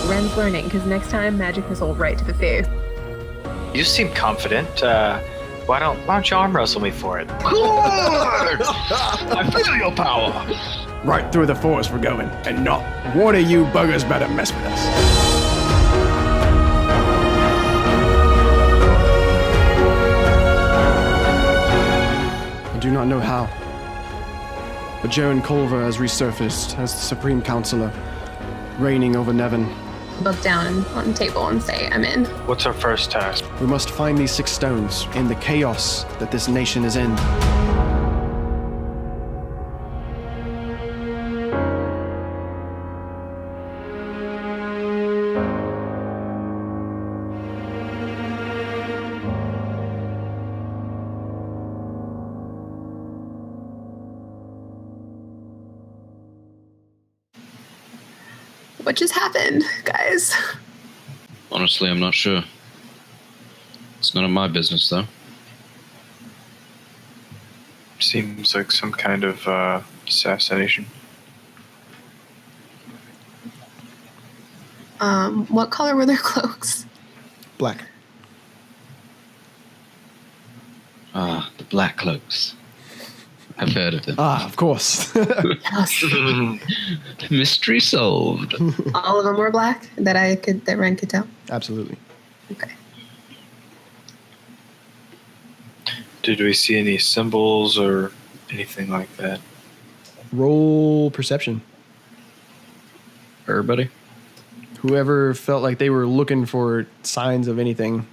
Ren's learning, because next time, magic missile right to the face. You seem confident. Why don't you arm wrestle me for it? Good! I feel your power. Right through the forest we're going, and not one of you buggers better mess with us. I do not know how, but Jaren Culver has resurfaced as the Supreme Counselor, reigning over Nevin. Look down on the table and say, I'm in. What's our first task? We must find these 6 stones in the chaos that this nation is in. What just happened, guys? Honestly, I'm not sure. It's none of my business, though. Seems like some kind of assassination. What color were their cloaks? Black. Ah, the Black Cloaks. I've heard of them. Ah, of course. Yes. Mystery solved. All of them were black that Ren could tell. Absolutely. Okay. Did we see any symbols or anything like that? Roll perception. Everybody? Whoever felt like they were looking for signs of anything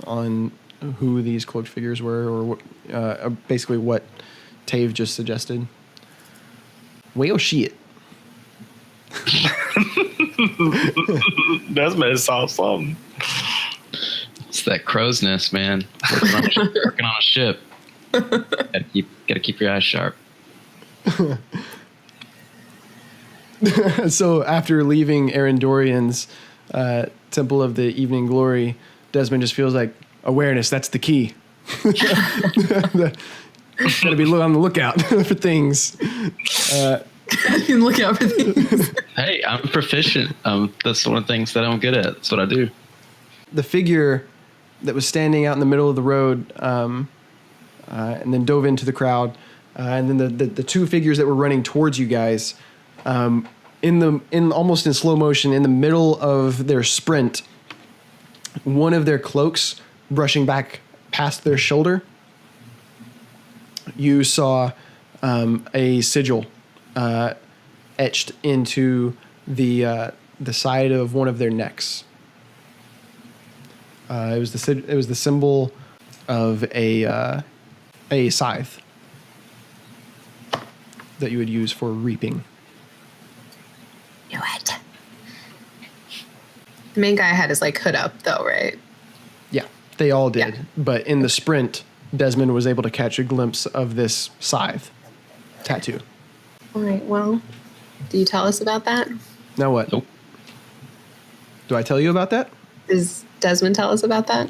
on who these cloaked figures were, or basically what Tave just suggested. Well, shit. Desmond saw something. It's that crow's nest, man. Working on a ship. Gotta keep your eyes sharp. So after leaving Aaron Dorian's Temple of the Evening Glory, Desmond just feels like awareness, that's the key. Gotta be on the lookout for things. Look out for things. Hey, I'm proficient. That's one of the things that I'm good at. That's what I do. The figure that was standing out in the middle of the road and then dove into the crowd, and then the 2 figures that were running towards you guys, in almost in slow motion, in the middle of their sprint, one of their cloaks brushing back past their shoulder, you saw a sigil etched into the side of one of their necks. It was the symbol of a scythe that you would use for reaping. Knew it. The main guy had his hood up though, right? Yeah, they all did. Yeah. But in the sprint, Desmond was able to catch a glimpse of this scythe tattoo. All right, well, do you tell us about that? Now what? Nope. Do I tell you about that? Does Desmond tell us about that?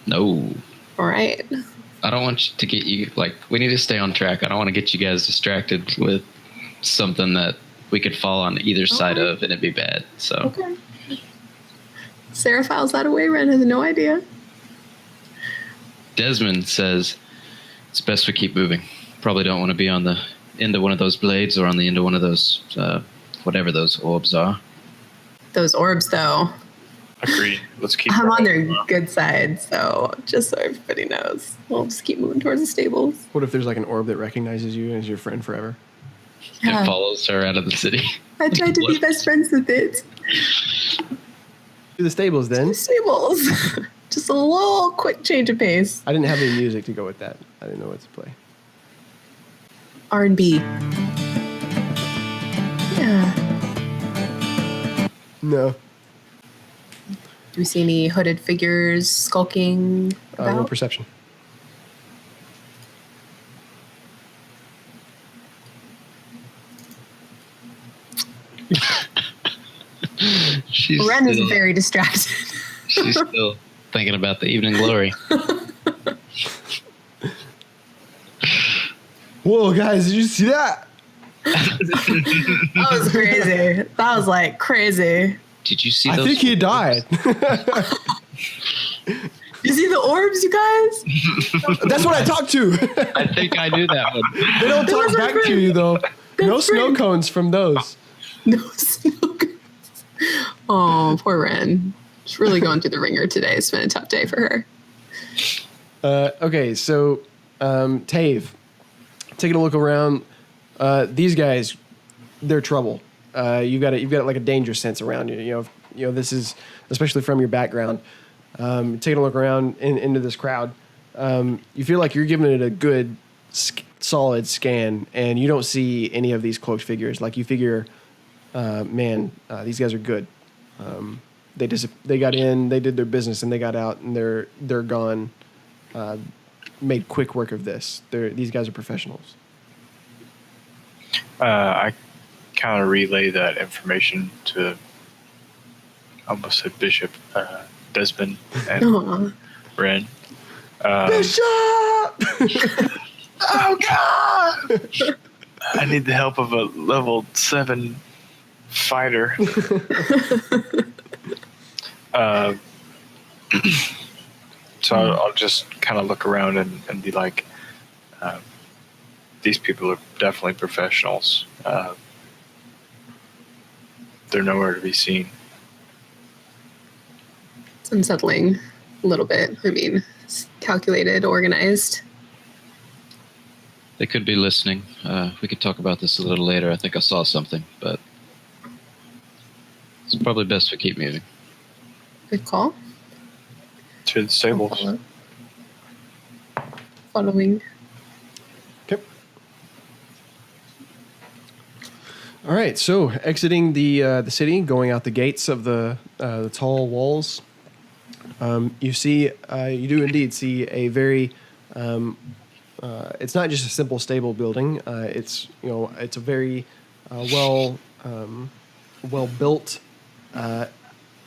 No. All right. I don't want to get you, we need to stay on track. I don't want to get you guys distracted with something that we could fall on either side of and it'd be bad. So. Okay. Sarah files that away. Ren has no idea. Desmond says it's best we keep moving. Probably don't want to be on the end of one of those blades or on the end of one of those, whatever those orbs are. Those orbs, though. Agreed. Let's keep. I'm on rolling. their good side, so just so everybody knows, we'll just keep moving towards the stables. What if there's an orb that recognizes you as your friend forever? Yeah. It follows her out of the city. I tried to be best friends with it. To the stables, then. Stables. Just a little quick change of pace. I didn't have any music to go with that. I didn't know what to play. R&B. Yeah. No. Do we see any hooded figures skulking Roll about? perception. Ren is very distracted. She's still thinking about the evening glory. Whoa, guys, did you see that? That was crazy. That was like crazy. Did you see I those? think he died. You see the orbs, you guys? That's what I talked to. I think I knew that one. They don't talk was my back to friend. you though. No That's snow friend. cones from those. No smoke. Oh, poor Ren. She's really going through the ringer today. It's been a tough day for her. Okay, so Tave, taking a look around. These guys, they're trouble. You've got like a danger sense around you. You know this is especially from your background. Taking a look around into this crowd, you feel like you're giving it a good, solid scan, and you don't see any of these cloaked figures. Like you figure, these guys are good. They got in, they did their business, and they got out, and they're gone. Made quick work of this. These guys are professionals. I kind of relay that information to, I almost said Bishop, Desmond and Aw. Ren. Bishop! Oh God! I need the help of a level 7 fighter. So I'll just kind of look around and be like, these people are definitely professionals. They're nowhere to be seen. It's unsettling a little bit. I mean, it's calculated, organized. They could be listening. We could talk about this a little later. I think I saw something, but it's probably best we keep moving. Good call. To the stables. Following. Okay. All right. So exiting the city, going out the gates of the tall walls, you do indeed see a very. It's not just a simple stable building. It's a very well built,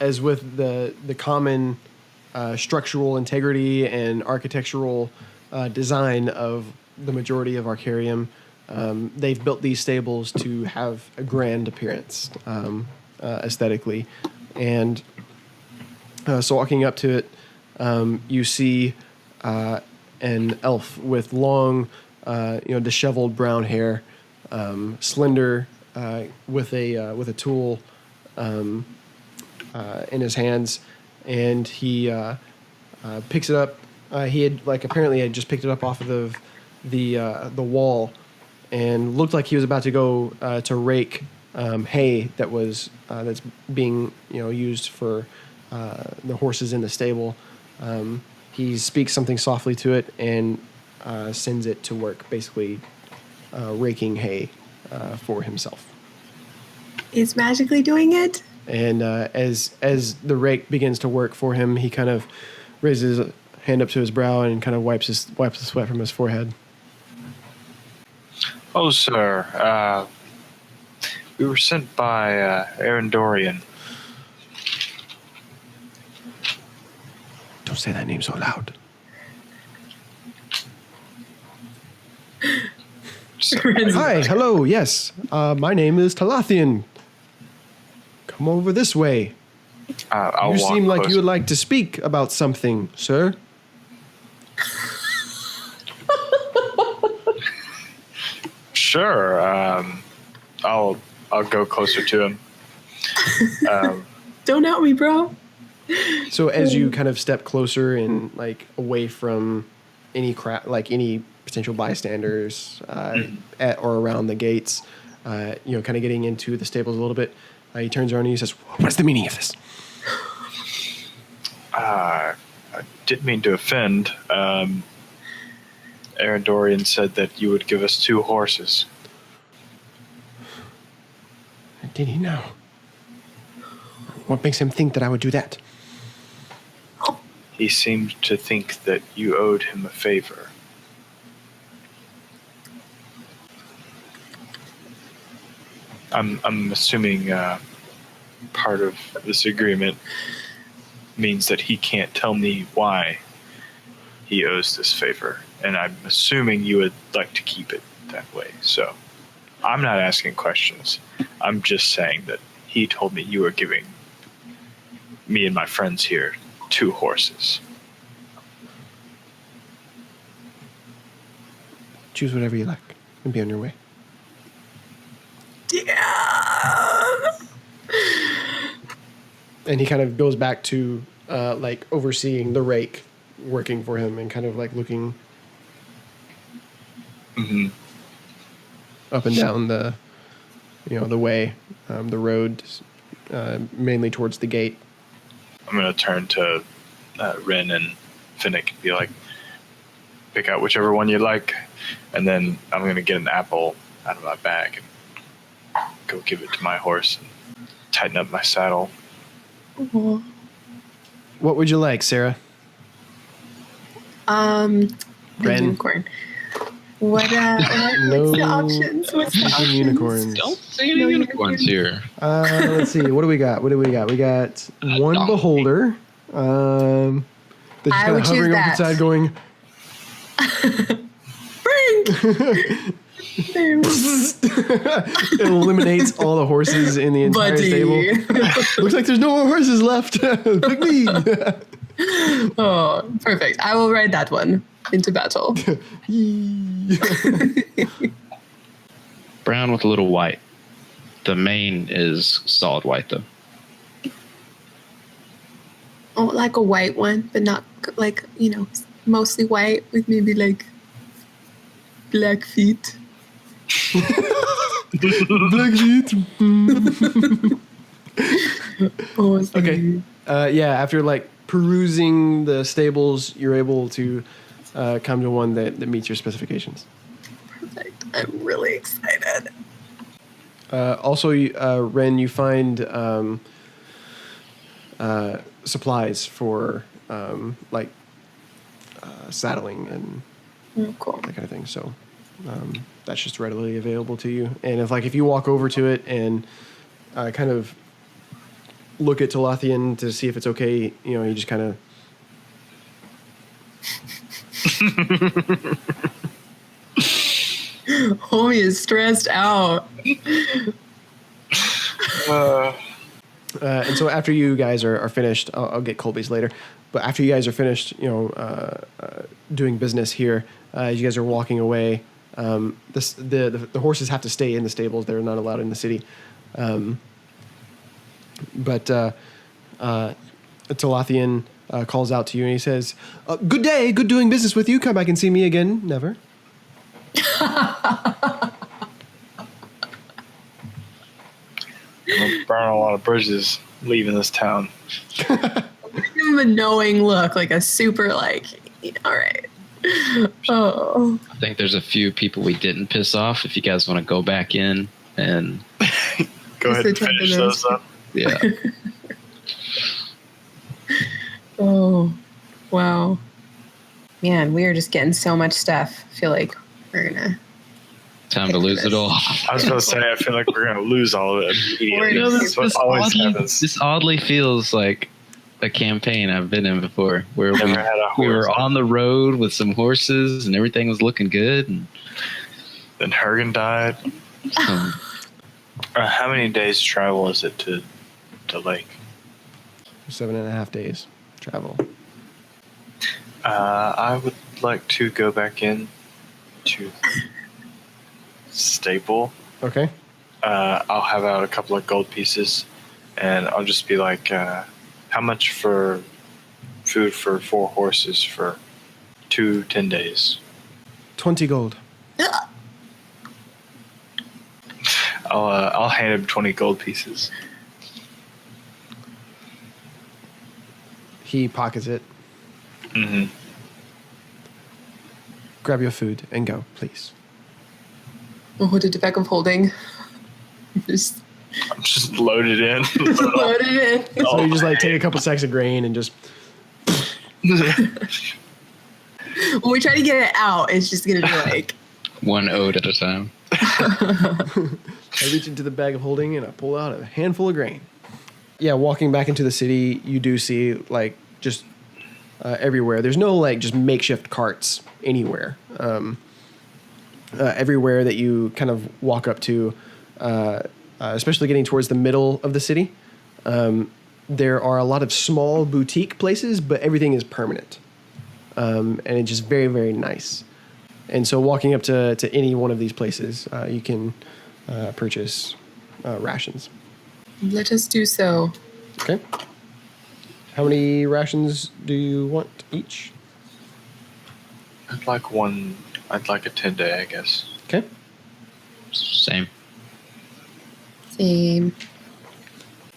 as with the common structural integrity and architectural design of the majority of Arcarium. They've built these stables to have a grand appearance aesthetically, and so walking up to it, you see an elf with long, disheveled brown hair, slender, with a tool in his hands, and he picks it up. He had apparently had just picked it up off of the wall, and looked like he was about to go to rake hay that's being used for the horses in the stable. He speaks something softly to it and sends it to work, basically raking hay for himself. He's magically doing it? And as the rake begins to work for him, he kind of raises his hand up to his brow and kind of wipes the sweat from his forehead. Oh, sir. We were sent by Aaron Dorian. Don't say that name so loud. Hi, hello, yes. My name is Talathian. Come over this way. I'll You walk seem like closer. you would like to speak about something, sir. Sure. I'll go closer to him. Don't out me, bro. So as you kind of step closer and away from any any potential bystanders at or around the gates, kind of getting into the stables a little bit, he turns around and he says, "What's the meaning of this?" I didn't mean to offend. Aaron Dorian said that you would give us 2 horses. Did he know? What makes him think that I would do that? He seemed to think that you owed him a favor. I'm assuming part of this agreement means that he can't tell me why he owes this favor, and I'm assuming you would like to keep it that way. So I'm not asking questions. I'm just saying that he told me you were giving me and my friends here 2 horses. Choose whatever you like and be on your way. Yeah. And he kind of goes back to like overseeing the rake working for him and kind of like looking up and down the way, the road, mainly towards the gate. I'm going to turn to Ren and Finnick and be like, pick out whichever one you like, and then I'm going to get an apple out of my bag and go give it to my horse and tighten up my saddle. Oh. What would you like, Sarah? A Ren. unicorn. What's the options? What's the options? Unicorns. Don't say any unicorns here. Let's see. What do we got? We got one donkey. beholder. That's just I kind would of hovering choose over the that. side going, Bring. it eliminates all the horses in the entire stable. Looks like there's no more horses left. Pick me. Oh, perfect. I will ride that one into battle. Brown with a little white. The mane is solid white, though. Oh, like a white one, but not like, mostly white with maybe like black feet. Black feet. Oh, Okay. After like perusing the stables, you're able to come to one that meets your specifications. Perfect. I'm really excited. Also, Ren, you find supplies for saddling and Oh, cool. that kind of thing. So that's just readily available to you. And if you walk over to it and kind of look at Talathian to see if it's okay, you just kind of. Homie is stressed out. And so after you guys are finished, I'll get Colby's later. But after you guys are finished, doing business here, as you guys are walking away, the horses have to stay in the stables. They're not allowed in the city. But Talathian calls out to you and he says, "Good day, good doing business with you. Come back and see me again. Never." I'm gonna burn a lot of bridges leaving this town. Give him a knowing look, like a super all right. Oh. I think there's a few people we didn't piss off. If you guys want to go back in and Go ahead and finish those up. yeah, Oh. Wow. Man, we are just getting so much stuff. I feel like we're gonna time to lose it all. I was going to say, I feel like we're going to lose all of it immediately. You know, That's what always happens. This oddly feels like a campaign I've been in before, where Never had a we horse. were on the road with some horses and everything was looking good. And Then Hergen died. um, How many days travel is it to Lake? 7.5 days travel. I would like to go back in to stable. Okay. I'll have out a couple of gold pieces, and I'll just be like, how much for food for 4 horses for 10 days? 20 gold. I'll hand him 20 gold pieces. He pockets it. Mm-hmm. Grab your food and go, please. I'll hold it back of holding. Just I'm just loaded in. load it in. So you just take a couple sacks of grain and just. When we try to get it out, it's just gonna be like one ode at a time. I reach into the bag of holding and I pull out a handful of grain. Yeah, walking back into the city, you do see just everywhere. There's no just makeshift carts anywhere. everywhere that you kind of walk up to, especially getting towards the middle of the city, there are a lot of small boutique places, but everything is permanent. And it's just very, very nice. And so walking up to any one of these places, you can purchase rations. Let us do so. Okay. How many rations do you want each? I'd like a 10-day, I guess. Okay. Same. Same.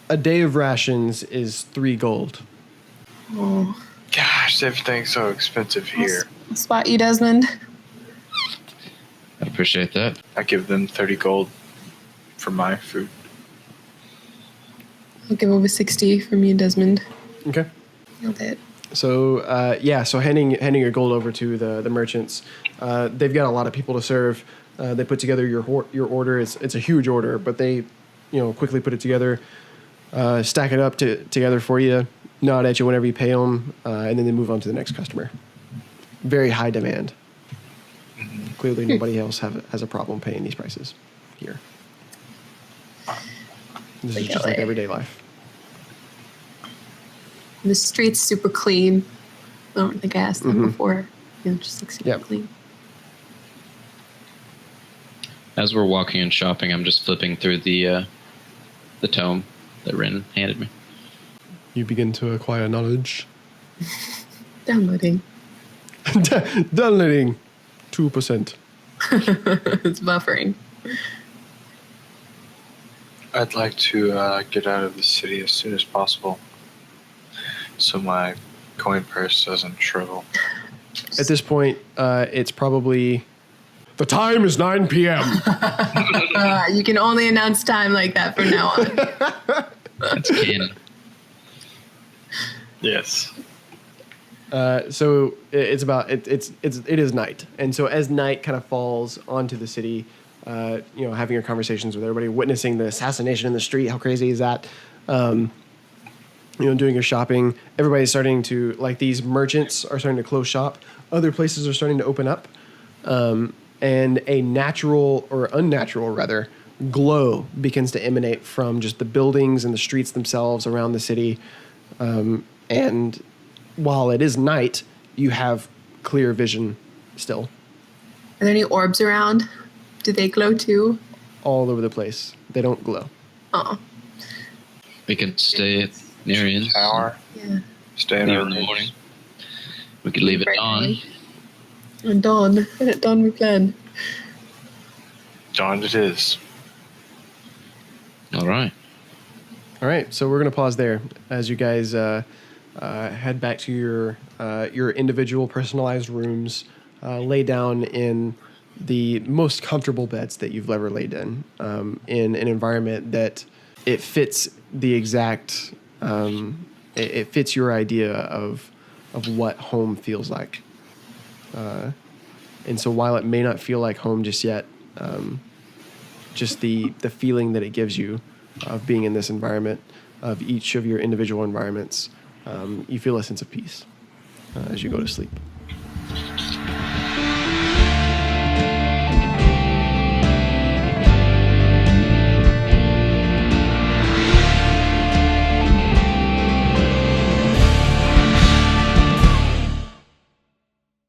A day of rations is 3 gold. Oh, Gosh, everything's so expensive here. I'll spot you, Desmond. I appreciate that. I give them 30 gold for my food. I'll give over 60 from you, Desmond. Okay. Nailed it. So so handing your gold over to the merchants. They've got a lot of people to serve. They put together your order. It's a huge order, but they quickly put it together, stack it up together for you, nod at you whenever you pay them, and then they move on to the next customer. Very high demand. Clearly, nobody else has a problem paying these prices here. This is just like everyday life. The street's super clean. I don't think I asked them before. It just looks super clean. As we're walking and shopping, I'm just flipping through the tome that Rin handed me. You begin to acquire knowledge. Downloading. Downloading 2%. It's buffering. I'd like to get out of the city as soon as possible, so my coin purse doesn't shrivel. At this point, it's probably... The time is 9 p.m. You can only announce time like that from now on. That's canon. Yes. So it is night, and so as night kind of falls onto the city, having your conversations with everybody, witnessing the assassination in the street. How crazy is that? Doing your shopping. Everybody's starting to, like, these merchants are starting to close shop. Other places are starting to open up. And a natural, or unnatural rather, glow begins to emanate from just the buildings and the streets themselves around the city. And while it is night, you have clear vision still. Are there any orbs around? Do they glow too? All over the place. They don't glow. Oh. We can stay near in. Tower. Yeah. Stay Leave in the morning. We could leave at dawn. At dawn. And at dawn we plan. Dawn it is. All right. All right, so we're going to pause there as you guys head back to your individual personalized rooms, lay down in the most comfortable beds that you've ever laid in an environment that it fits the exact, it fits your idea of what home feels like. And so while it may not feel like home just yet, just the feeling that it gives you of being in this environment, of each of your individual environments, you feel a sense of peace as you go to sleep.